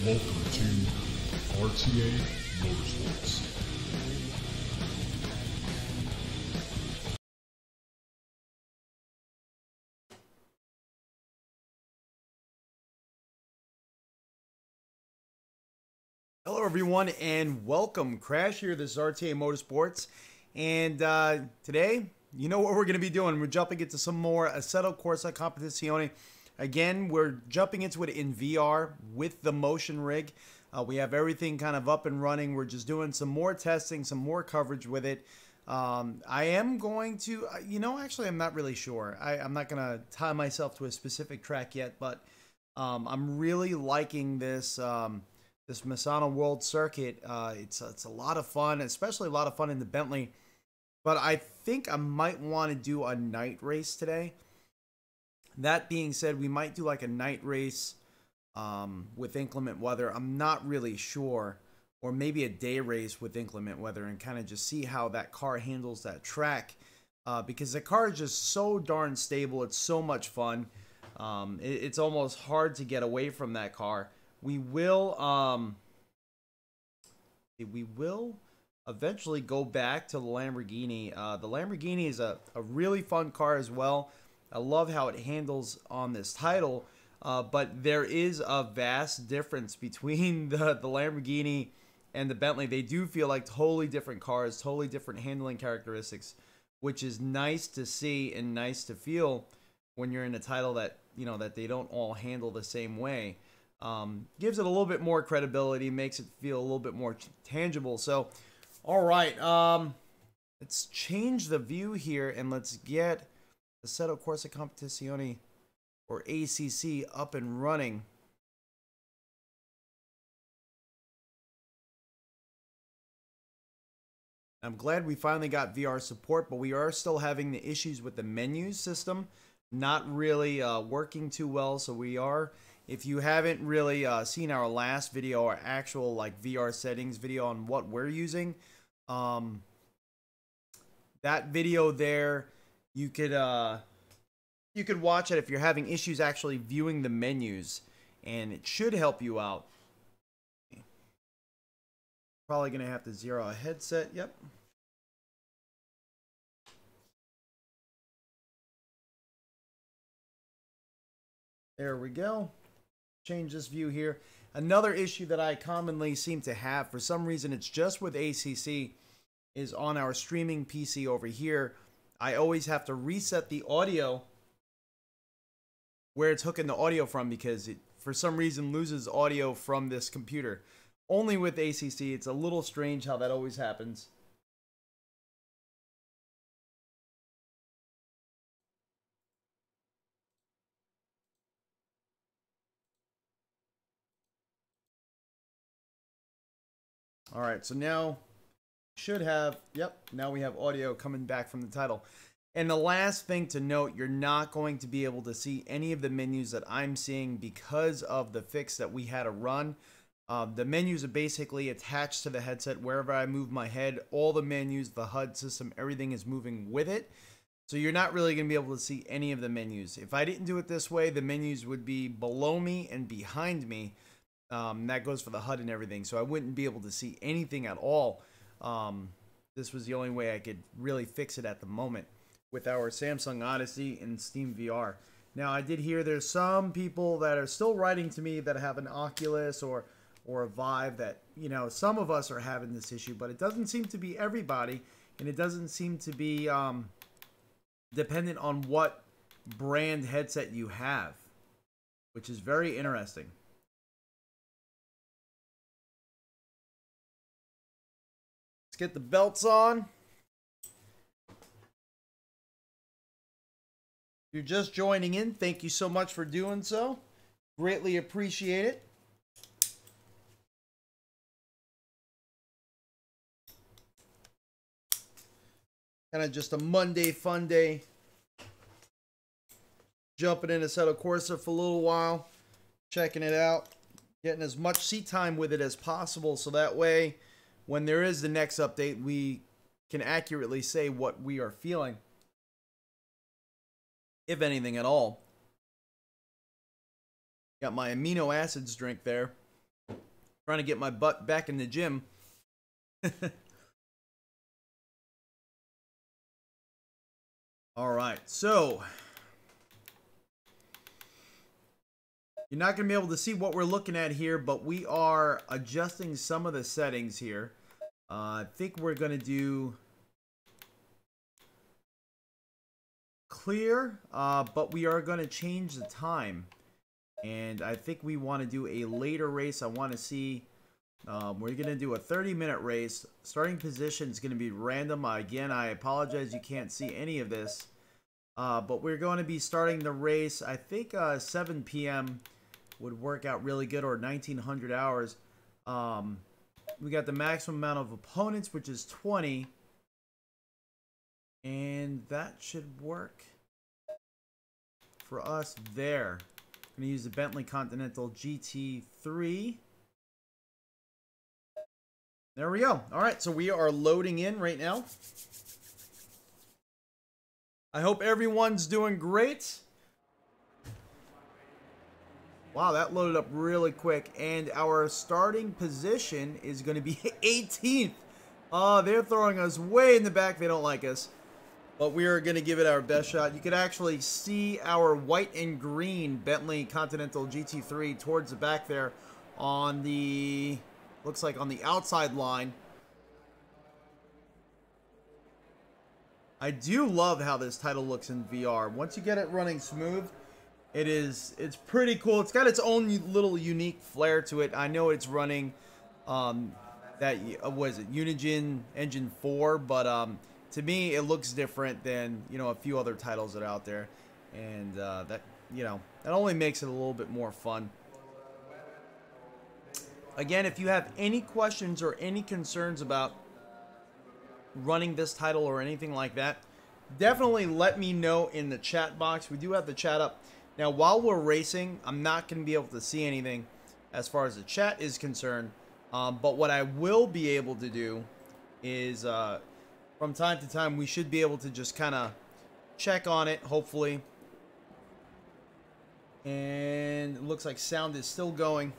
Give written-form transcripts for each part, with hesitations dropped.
Welcome to RTA Motorsports. Hello everyone and welcome. Crash here, this is RTA Motorsports, and today, you know what we're going to be doing. We're jumping into some more Assetto Corsa Competizione. Again, we're jumping into it in VR with the motion rig. We have everything kind of up and running. We're just doing some more testing, some more coverage with it. I am going to, actually I'm not really sure. I'm not going to tie myself to a specific track yet, but I'm really liking this this Misano World Circuit. It's a lot of fun, especially a lot of fun in the Bentley. But I think I might want to do a night race today. That being said, we might do like a night race with inclement weather. I'm not really sure. Or maybe a day race with inclement weather and kind of just see how that car handles that track. Because the car is just so darn stable. It's so much fun. It's almost hard to get away from that car. We will eventually go back to the Lamborghini. The Lamborghini is a really fun car as well. I love how it handles on this title, but there is a vast difference between the Lamborghini and the Bentley. They do feel like totally different cars, totally different handling characteristics, which is nice to see and nice to feel when you're in a title that, that they don't all handle the same way. Gives it a little bit more credibility, makes it feel a little bit more tangible. So, all right, let's change the view here and let's get Assetto Corsa Competizione, or ACC, up and running. I'm glad we finally got VR support, but we are still having the issues with the menus system, not really working too well. So we are, if you haven't really seen our last video, our actual like VR settings video on what we're using, that video there, you could watch it if you're having issues actually viewing the menus, and it should help you out. Probably gonna have to zero a headset. Yep. There we go. Change this view here. Another issue that I commonly seem to have, for some reason it's just with ACC, is on our streaming PC over here. I always have to reset the audio where it's hooking the audio from, because it for some reason loses audio from this computer. Only with ACC. It's a little strange how that always happens. All right, so now should have, yep, now we have audio coming back from the title. And the last thing to note, you're not going to be able to see any of the menus that I'm seeing because of the fix that we had to run. The menus are basically attached to the headset. Wherever I move my head, all the menus, the HUD system, everything is moving with it. So you're not really going to be able to see any of the menus. If I didn't do it this way, the menus would be below me and behind me. That goes for the HUD and everything. So I wouldn't be able to see anything at all. This was the only way I could really fix it at the moment with our Samsung Odyssey and Steam VR. Now, I did hear there's some people that are still writing to me that have an Oculus or a Vive that, some of us are having this issue, but it doesn't seem to be everybody, and it doesn't seem to be dependent on what brand headset you have, which is very interesting. Let's get the belts on. If you're just joining in, thank you so much for doing so. Greatly appreciate it. Kind of just a Monday fun day. Jumping in Assetto Corsa for a little while. Checking it out. Getting as much seat time with it as possible, so that way when there is the next update, we can accurately say what we are feeling, if anything at all. Got my amino acids drink there. Trying to get my butt back in the gym. All right, so you're not going to be able to see what we're looking at here, but we are adjusting some of the settings here. I think we're going to do clear, but we are going to change the time. And I think we want to do a later race. I want to see, we're going to do a 30-minute race. Starting position is going to be random. Again, I apologize you can't see any of this. But we're going to be starting the race, I think 7 p.m. would work out really good, or 1900 hours. We got the maximum amount of opponents, which is 20. And that should work for us there. I'm going to use the Bentley Continental GT3. There we go. All right, so we are loading in right now. I hope everyone's doing great. Wow, that loaded up really quick. And our starting position is going to be 18th. Oh, they're throwing us way in the back. They don't like us. But we are going to give it our best shot. You can actually see our white and green Bentley Continental GT3 towards the back there on the, looks like on the outside line. I do love how this title looks in VR. Once you get it running smooth, it's pretty cool. It's got its own little unique flair to it. I know it's running that, what is it, Unigine Engine 4, but to me, it looks different than, you know, a few other titles that are out there. And that, you know, that only makes it a little bit more fun. Again, if you have any questions or any concerns about running this title or anything like that, definitely let me know in the chat box. We do have the chat up. Now, while we're racing, I'm not going to be able to see anything as far as the chat is concerned. But what I will be able to do is... from time to time, we should be able to just kind of check on it, hopefully. And it looks like sound is still going.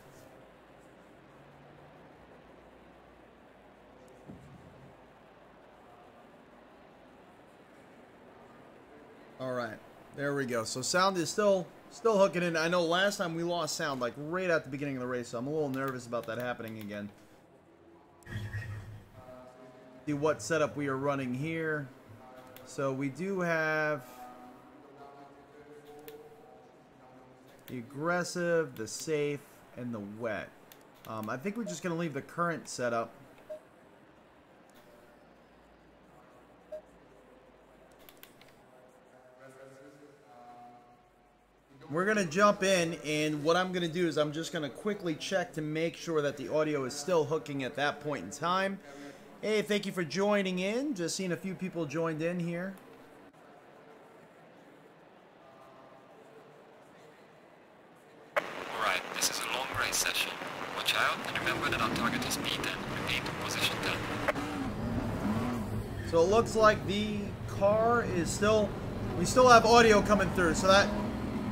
All right, there we go. So sound is still hooking in. I know last time we lost sound like right at the beginning of the race, so I'm a little nervous about that happening again. See what setup we are running here. So we do have the aggressive, the safe, and the wet. I think we're just going to leave the current setup. We're going to jump in, and what I'm going to do is I'm just going to quickly check to make sure that the audio is still hooking at that point in time. Hey, thank you for joining in. Just seeing a few people joined in here. Alright, this is a long race session. Watch out and remember that our target is P10. Repeat, position 10. So it looks like the car is still... we still have audio coming through, so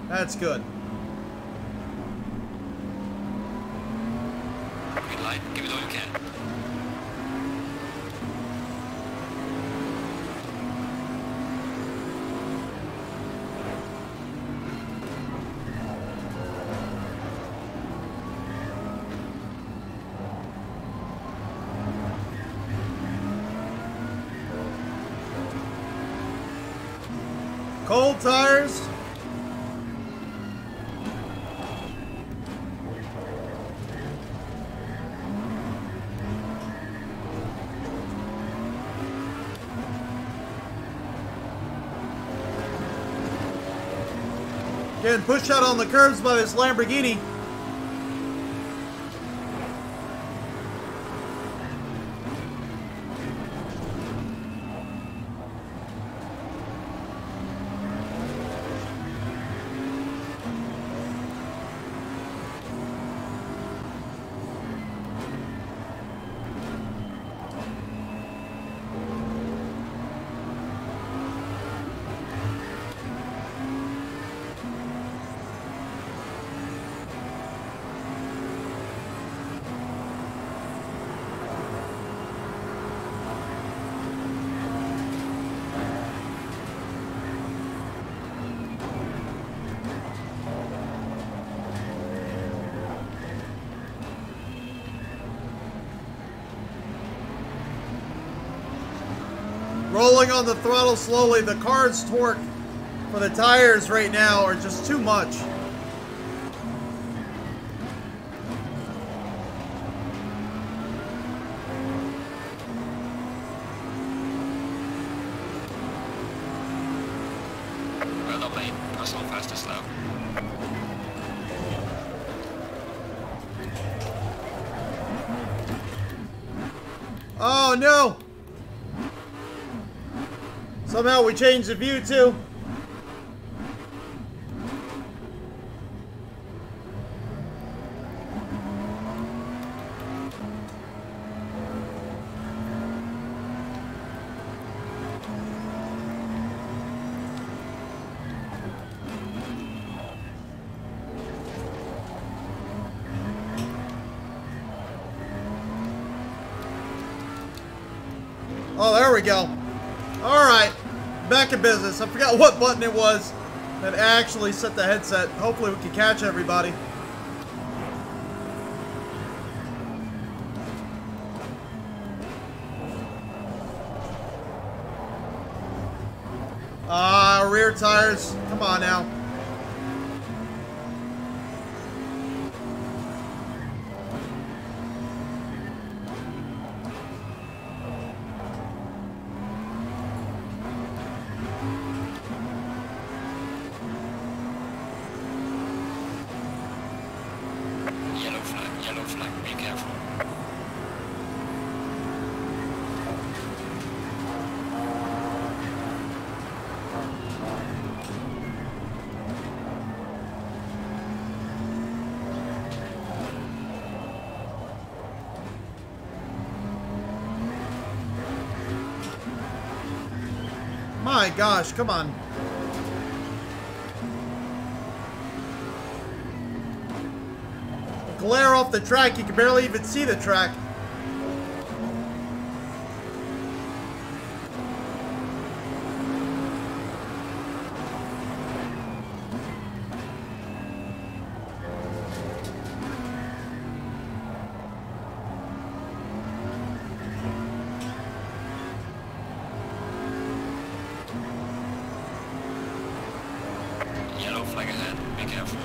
that's good. Green light, give it all you can. Cold tires. Getting pushed out on the curbs by this Lamborghini. Rolling on the throttle slowly. The car's torque for the tires right now are just too much. Well done, mate. Personal fastest lap. Oh no! Somehow we changed the view too. Oh, there we go. Alright, back in business. I forgot what button it was that actually set the headset. Hopefully we can catch everybody. Rear tires. Come on now. Yellow flag, be careful. My gosh, come on. Glare off the track, you can barely even see the track. Yellow flag ahead, be careful.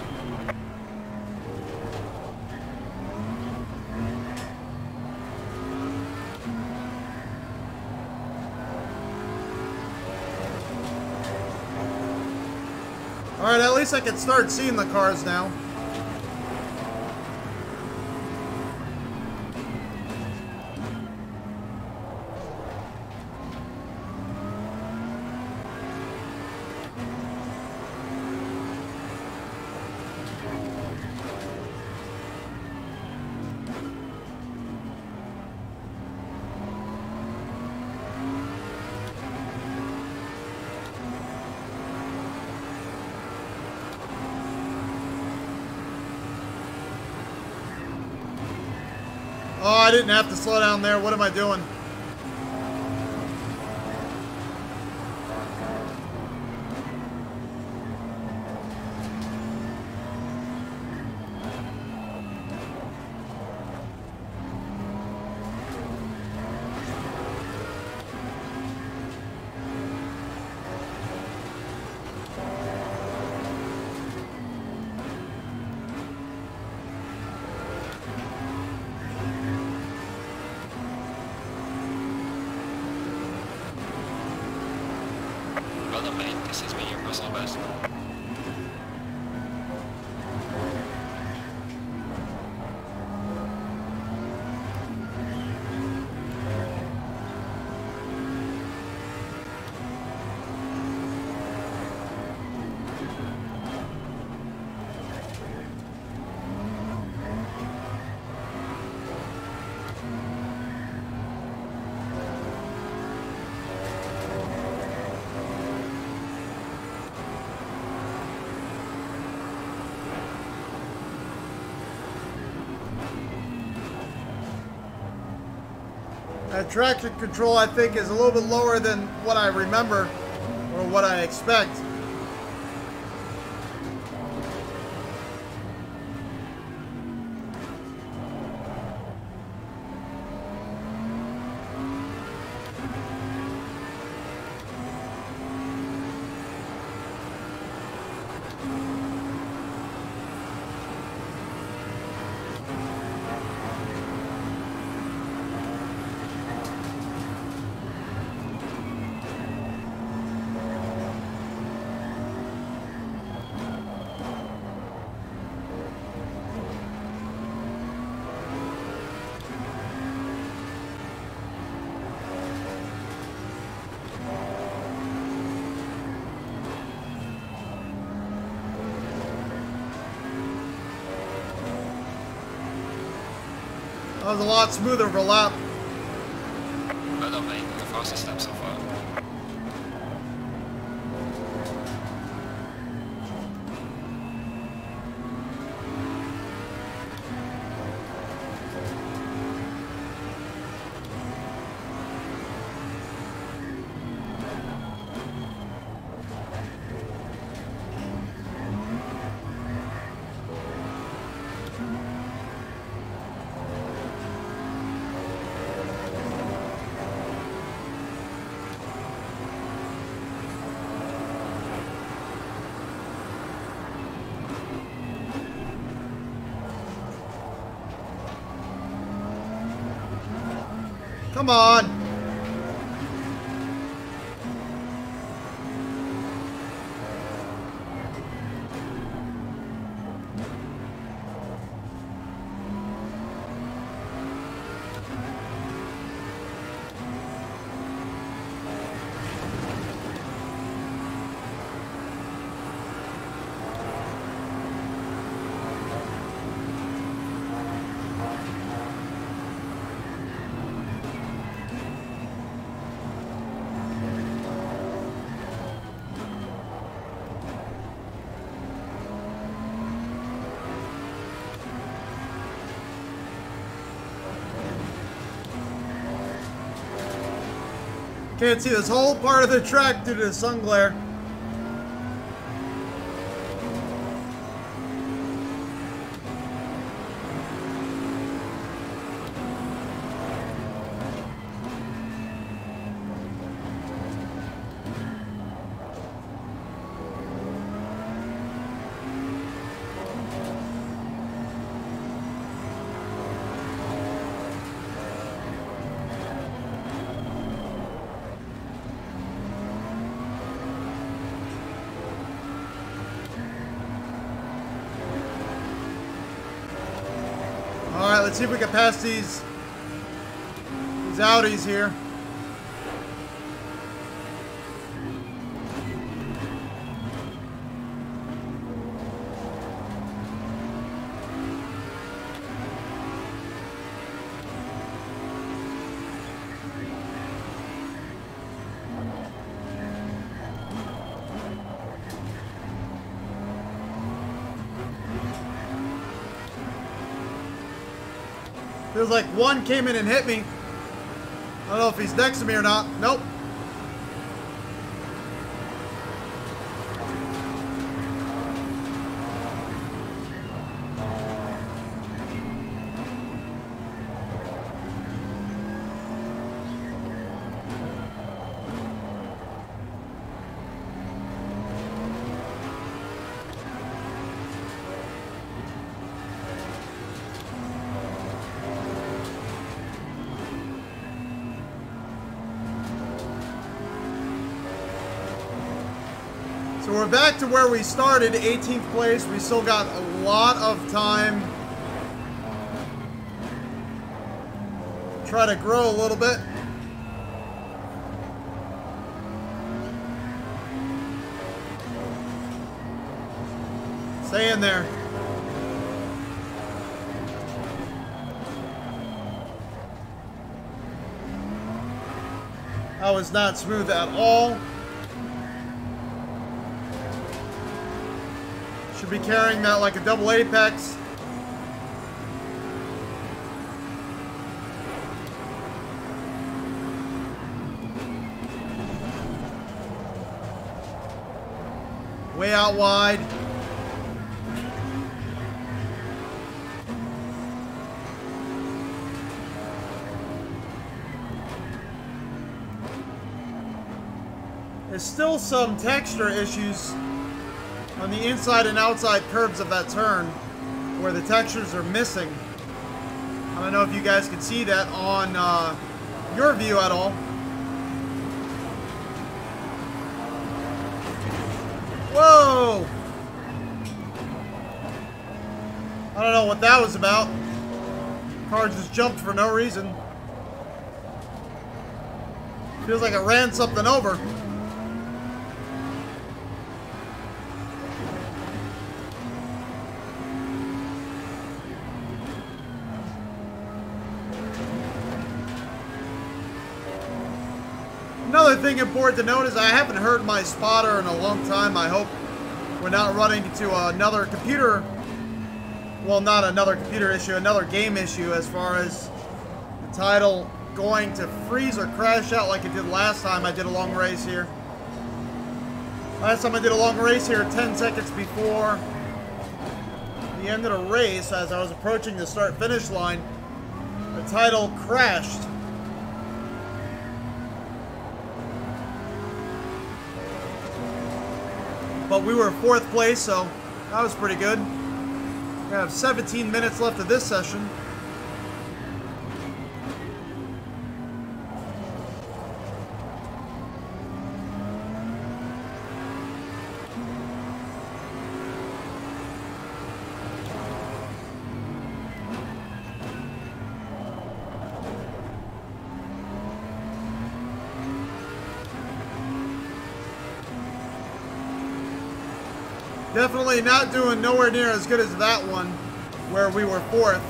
Alright, at least I can start seeing the cars now. Oh, I didn't have to slow down there. What am I doing? Well done, mate. This has been your personal best. Traction control, I think, is a little bit lower than what I remember or what I expect. That was a lot smoother of a lap. Well done, mate. The fastest lap so far. Come on. Can't see this whole part of the track due to the sun glare. Alright, let's see if we can pass these Audis here. Feels like one came in and hit me. I don't know if he's next to me or not. Nope. So we're back to where we started, 18th place. We still got a lot of time. Try to grow a little bit. Stay in there. That was not smooth at all. Should be carrying that like a double apex. Way out wide. There's still some texture issues on the inside and outside curves of that turn where the textures are missing. I don't know if you guys can see that on your view at all. Whoa! I don't know what that was about. Car just jumped for no reason. Feels like it ran something over. Another thing important to note is I haven't heard my spotter in a long time. I hope we're not running into another computer, well, not another computer issue, another game issue as far as the title going to freeze or crash out like it did last time I did a long race here. Last time I did a long race here, 10 seconds before the end of the race, as I was approaching the start-finish line, the title crashed. But we were 4th place, so that was pretty good. We have 17 minutes left of this session. Definitely not doing nowhere near as good as that one, where we were 4th.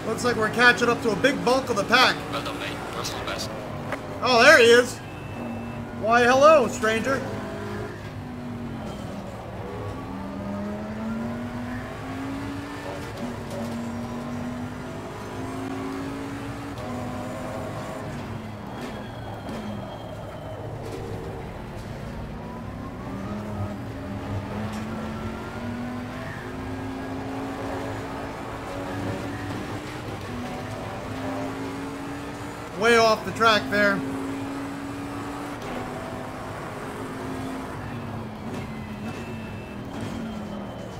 Looks like we're catching up to a big bulk of the pack. Well done, mate. Personal best. Oh, there he is. Why, hello, stranger. Way off the track there.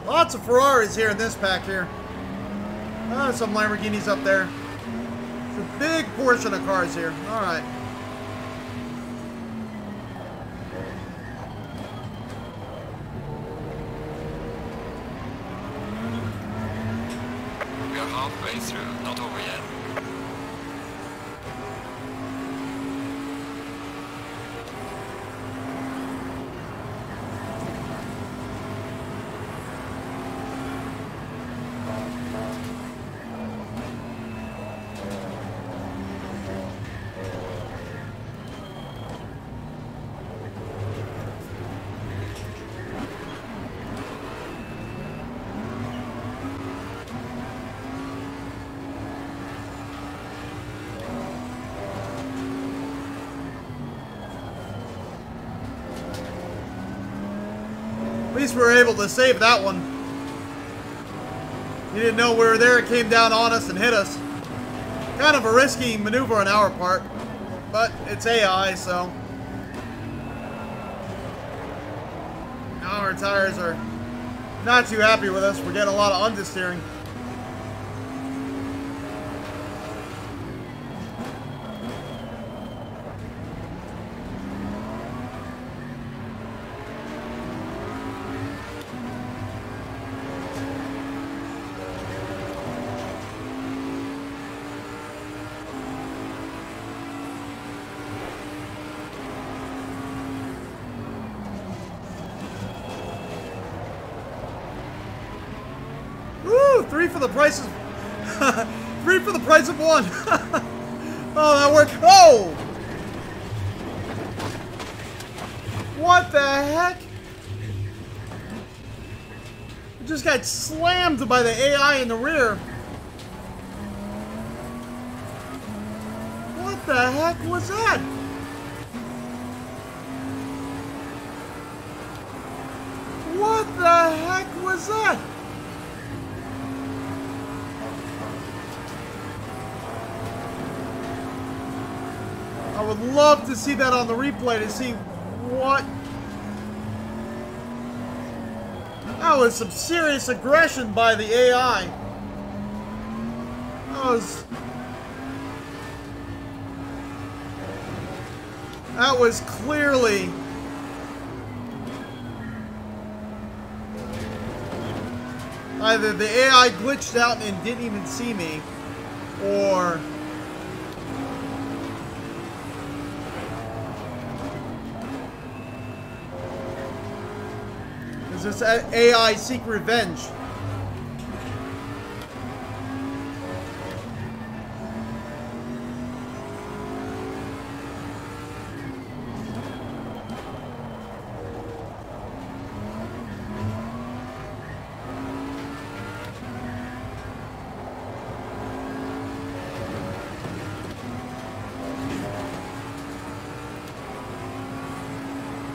Lots of Ferraris here in this pack here. Some Lamborghinis up there. It's a big portion of cars here. All right. We are halfway through, not over yet. At least we were able to save that one. He didn't know we were there. It came down on us and hit us. Kind of a risky maneuver on our part, but it's AI, so. Now our tires are not too happy with us. We're getting a lot of understeering. Woo! 3 for the price of 3 for the price of 1. Oh, that worked. Oh! What the heck? I just got slammed by the AI in the rear. What the heck was that? What the heck was that? I would love to see that on the replay to see what. That was some serious aggression by the AI. That was That was clearly... either the AI glitched out and didn't even see me, or... does this AI seek revenge?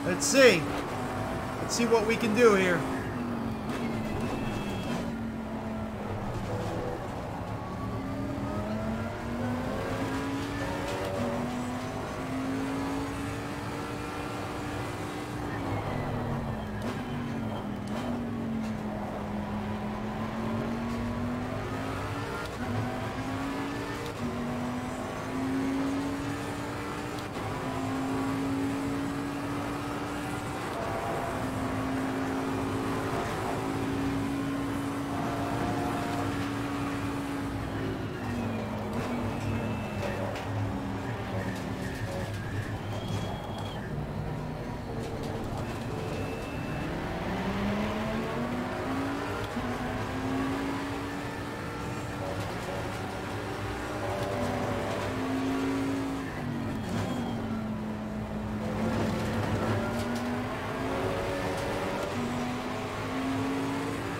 Let's see. Let's see what we can do here.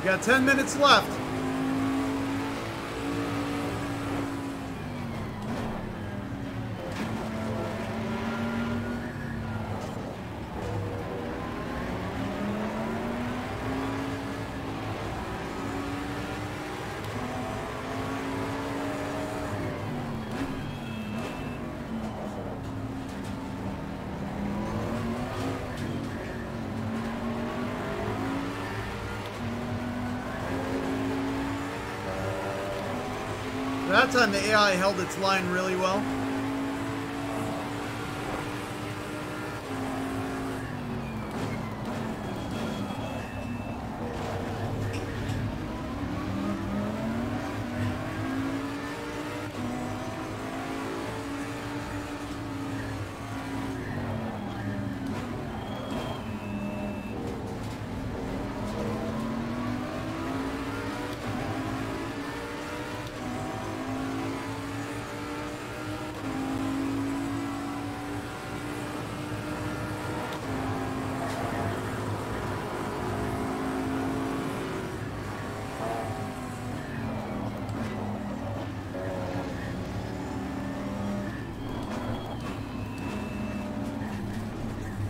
We got 10 minutes left. That time the AI held its line really well.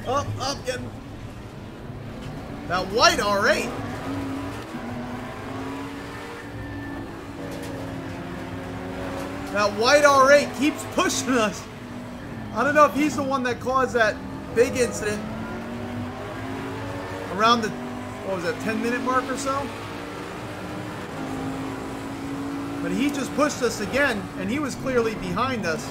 Up, getting that white R8. That white R8 keeps pushing us. I don't know if he's the one that caused that big incident around the, what was that, 10-minute mark or so? But he just pushed us again, and he was clearly behind us.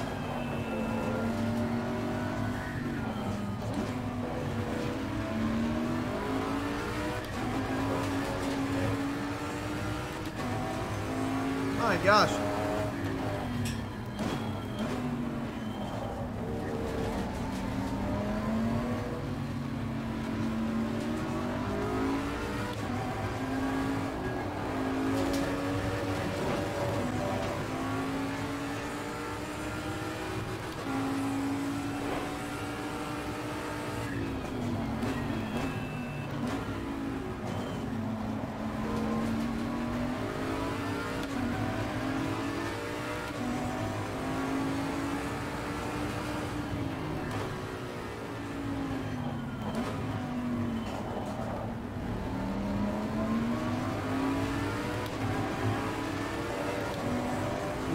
My gosh.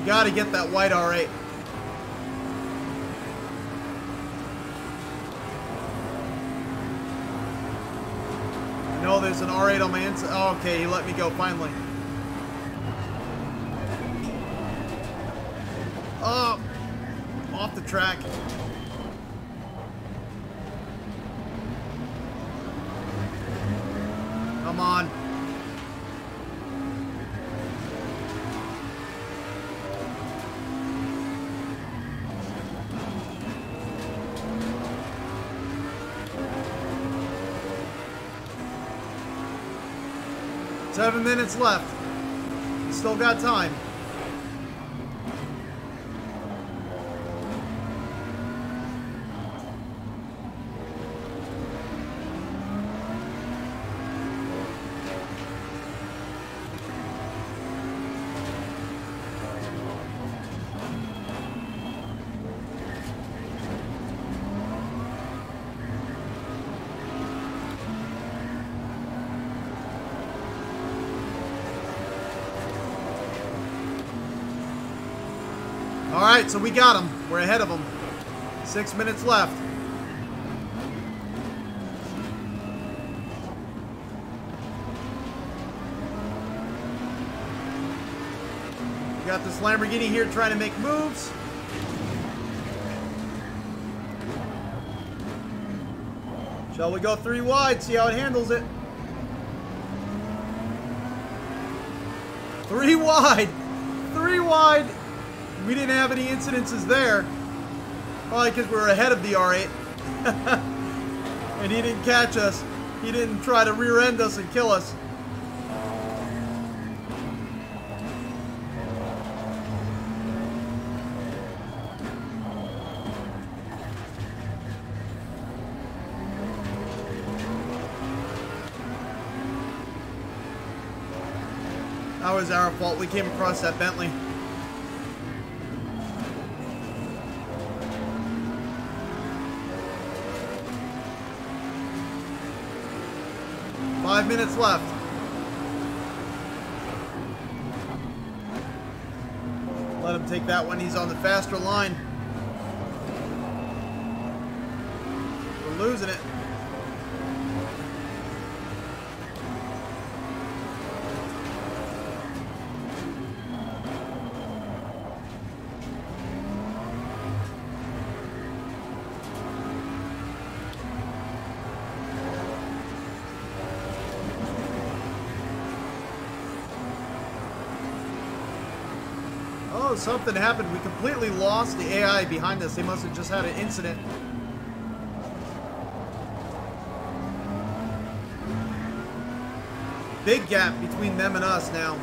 You gotta get that white R8. No, there's an R8 on my inside. Oh, okay, he let me go finally. Oh, off the track. 7 minutes left. Still got time. Alright, so we got him. We're ahead of him. 6 minutes left. We got this Lamborghini here trying to make moves. Shall we go 3 wide, see how it handles it? 3 wide. 3 wide. We didn't have any incidences there. Probably because we were ahead of the R8. And he didn't catch us. He didn't try to rear end us and kill us. That was our fault. We came across that Bentley. Five minutes left. Let him take that one. He's on the faster line. We're losing it. Oh, something happened. We completely lost the AI behind us. They must have just had an incident. Big gap between them and us now.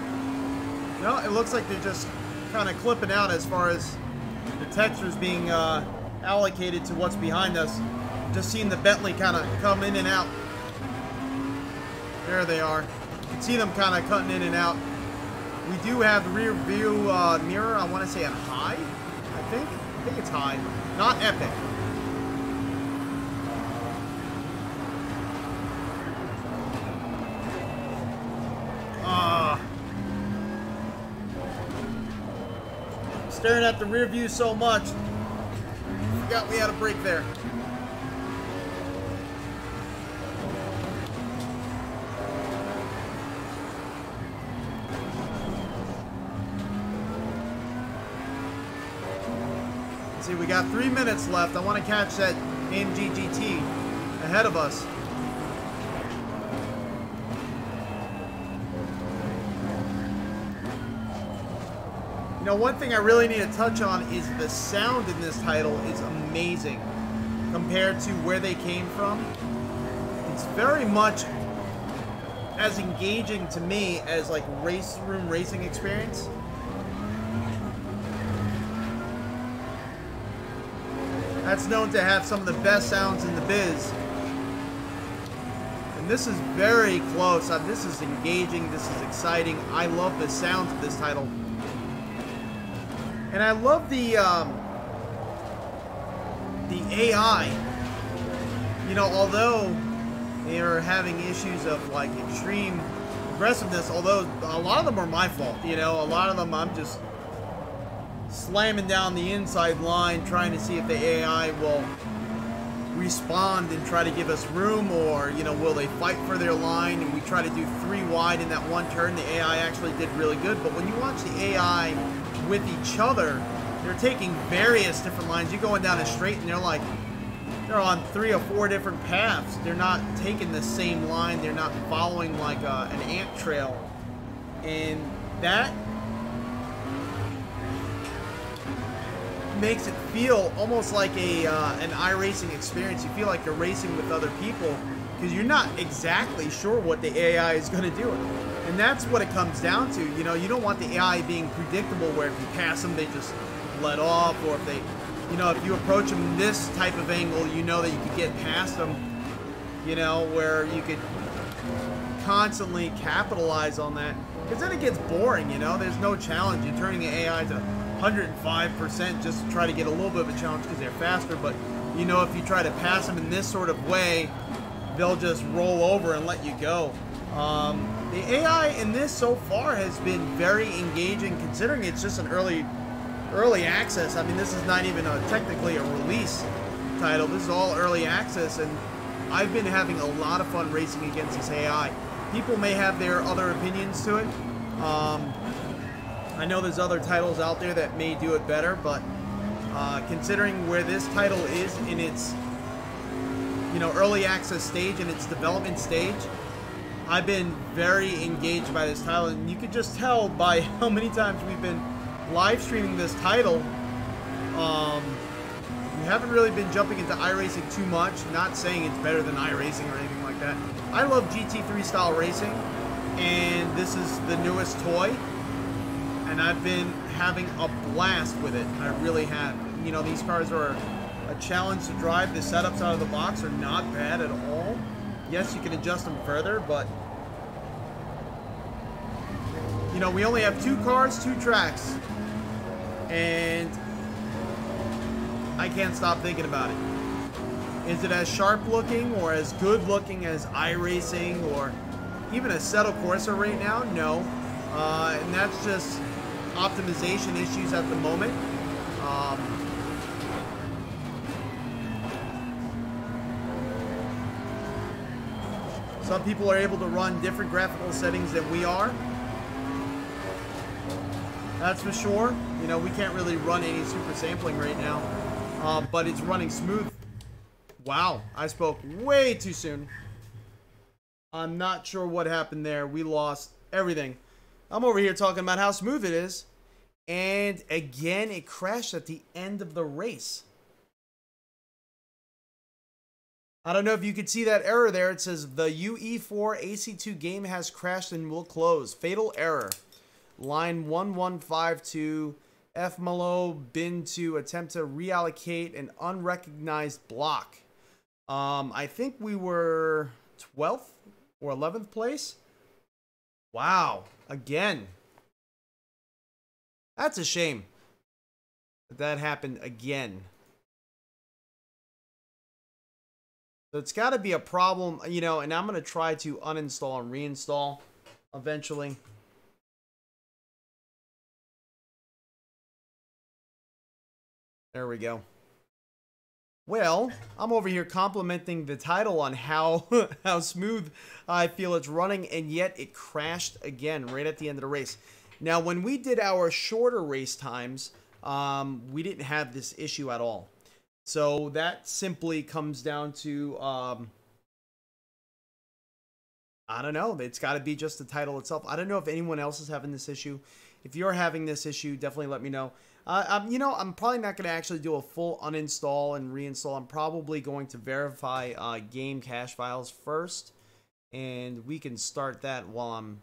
No, it looks like they're just kind of clipping out as far as the textures being allocated to what's behind us. Just seeing the Bentley kind of come in and out. There they are. You can see them kind of cutting in and out. We do have the rear view mirror, I want to say on high, I think it's high, not epic. Staring at the rear view so much, forgot we had a brake there. See, we got 3 minutes left. I want to catch that AMG GT ahead of us. You know, one thing I really need to touch on is the sound in this title is amazing compared to where they came from. It's very much as engaging to me as like race room racing experience. That's known to have some of the best sounds in the biz. And this is very close. This is engaging. This is exciting. I love the sounds of this title. And I love the AI. You know, although they are having issues of like extreme aggressiveness, although a lot of them are my fault. You know, a lot of them I'm just slamming down the inside line, trying to see if the AI will respond and try to give us room, or, you know, will they fight for their line? And we try to do 3 wide in that one turn. The AI actually did really good, but when you watch the AI with each other, they're taking various different lines. You're going down a straight and they're on 3 or 4 different paths. They're not taking the same line. They're not following like an ant trail, and that makes it feel almost like an Iracing experience. You feel like you're racing with other people because you're not exactly sure what the AI is going to do. And And that's what it comes down to. You know, you don't want the AI being predictable where if you pass them, they just let off, or if they, you know, if you approach them this type of angle, you know that you could get past them, you know, where you could constantly capitalize on that. Because then it gets boring, you know, there's no challenge. You're turning the AI to 105% just to try to get a little bit of a challenge because they're faster, but, you know, if you try to pass them in this sort of way, they'll just roll over and let you go. The AI in this so far has been very engaging, considering it's just an early access. I mean, this is not even technically a release title. This is all early access, and I've been having a lot of fun racing against this AI. People may have their other opinions to it. I know there's other titles out there that may do it better, but considering where this title is in its, you know, early access stage and its development stage, I've been very engaged by this title, and you could just tell by how many times we've been live streaming this title. We haven't really been jumping into iRacing too much. Not saying it's better than iRacing or anything like that. I love GT3 style racing, and this is the newest toy, and I've been having a blast with it. I really have. You know, these cars are a challenge to drive. The setups out of the box are not bad at all. Yes, you can adjust them further, but you know, we only have 2 cars, 2 tracks, and I can't stop thinking about it. Is it as sharp looking or as good looking as iRacing or even Assetto Corsa right now? No. And that's just optimization issues at the moment. Some people are able to run different graphical settings than we are. That's for sure. You know, we can't really run any super sampling right now, but it's running smooth. Wow, I spoke way too soon. I'm not sure what happened there. We lost everything. I'm over here talking about how smooth it is, and again, it crashed at the end of the race. I don't know if you could see that error there. It says the UE4 AC2 game has crashed and will close. Fatal error. Line 1152 FMLO bin to attempt to reallocate an unrecognized block. I think we were 12th or 11th place. Wow. Again. That's a shame that happened again. So it's got to be a problem, you know, and I'm going to try to uninstall and reinstall eventually. There we go. Well, I'm over here complimenting the title on how smooth I feel it's running, and yet it crashed again right at the end of the race. Now, when we did our shorter race times, we didn't have this issue at all. So that simply comes down to, I don't know. It's got to be just the title itself. I don't know if anyone else is having this issue. If you're having this issue, definitely let me know. You know, I'm probably not going to actually do a full uninstall and reinstall. I'm probably going to verify game cache files first, and we can start that while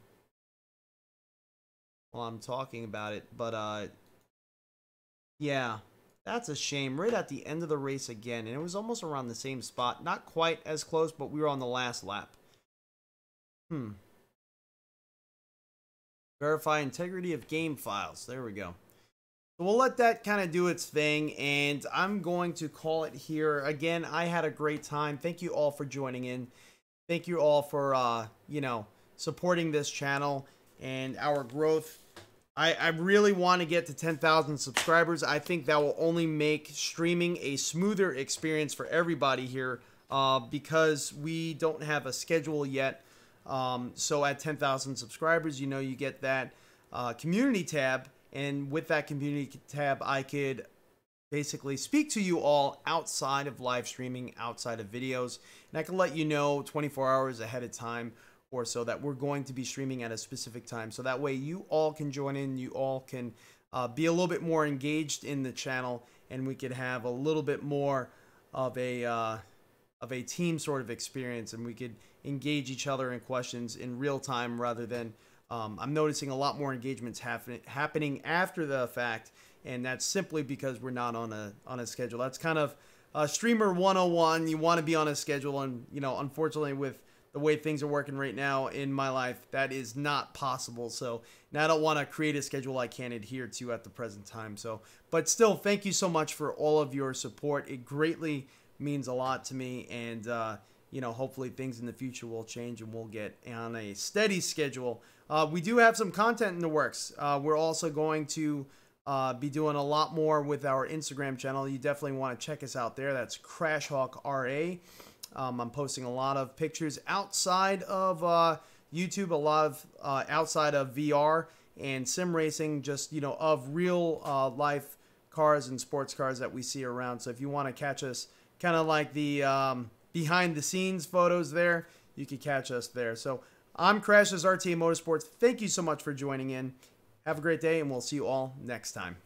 I'm talking about it. But yeah. That's a shame. Right at the end of the race again. And it was almost around the same spot. Not quite as close, but we were on the last lap. Verify integrity of game files. There we go. So we'll let that kind of do its thing. And I'm going to call it here. Again, I had a great time. Thank you all for joining in. Thank you all for, you know, supporting this channel and our growth. I really want to get to 10,000 subscribers. I think that will only make streaming a smoother experience for everybody here because we don't have a schedule yet. So at 10,000 subscribers, you know, you get that community tab. And with that community tab, I could basically speak to you all outside of live streaming, outside of videos. And I can let you know 24 hours ahead of time or so that we're going to be streaming at a specific time. So that way you all can join in, you all can be a little bit more engaged in the channel, and we could have a little bit more of a team sort of experience, and we could engage each other in questions in real time rather than I'm noticing a lot more engagements happening after the fact, and that's simply because we're not on a schedule. That's kind of streamer 101. You want to be on a schedule, and unfortunately, with the way things are working right now in my life, that is not possible. So now I don't want to create a schedule I can't adhere to at the present time. So, but still, thank you so much for all of your support. It greatly means a lot to me, and hopefully things in the future will change and we'll get on a steady schedule. We do have some content in the works. We're also going to be doing a lot more with our Instagram channel. You definitely want to check us out there. That's CrashHawk RA. I'm posting a lot of pictures outside of YouTube, a lot of outside of VR and sim racing, just of real life cars and sports cars that we see around. So if you want to catch us, kind of like the behind the scenes photos there, you can catch us there. So I'm Crash, this RTA Motorsports. Thank you so much for joining in. Have a great day, and we'll see you all next time.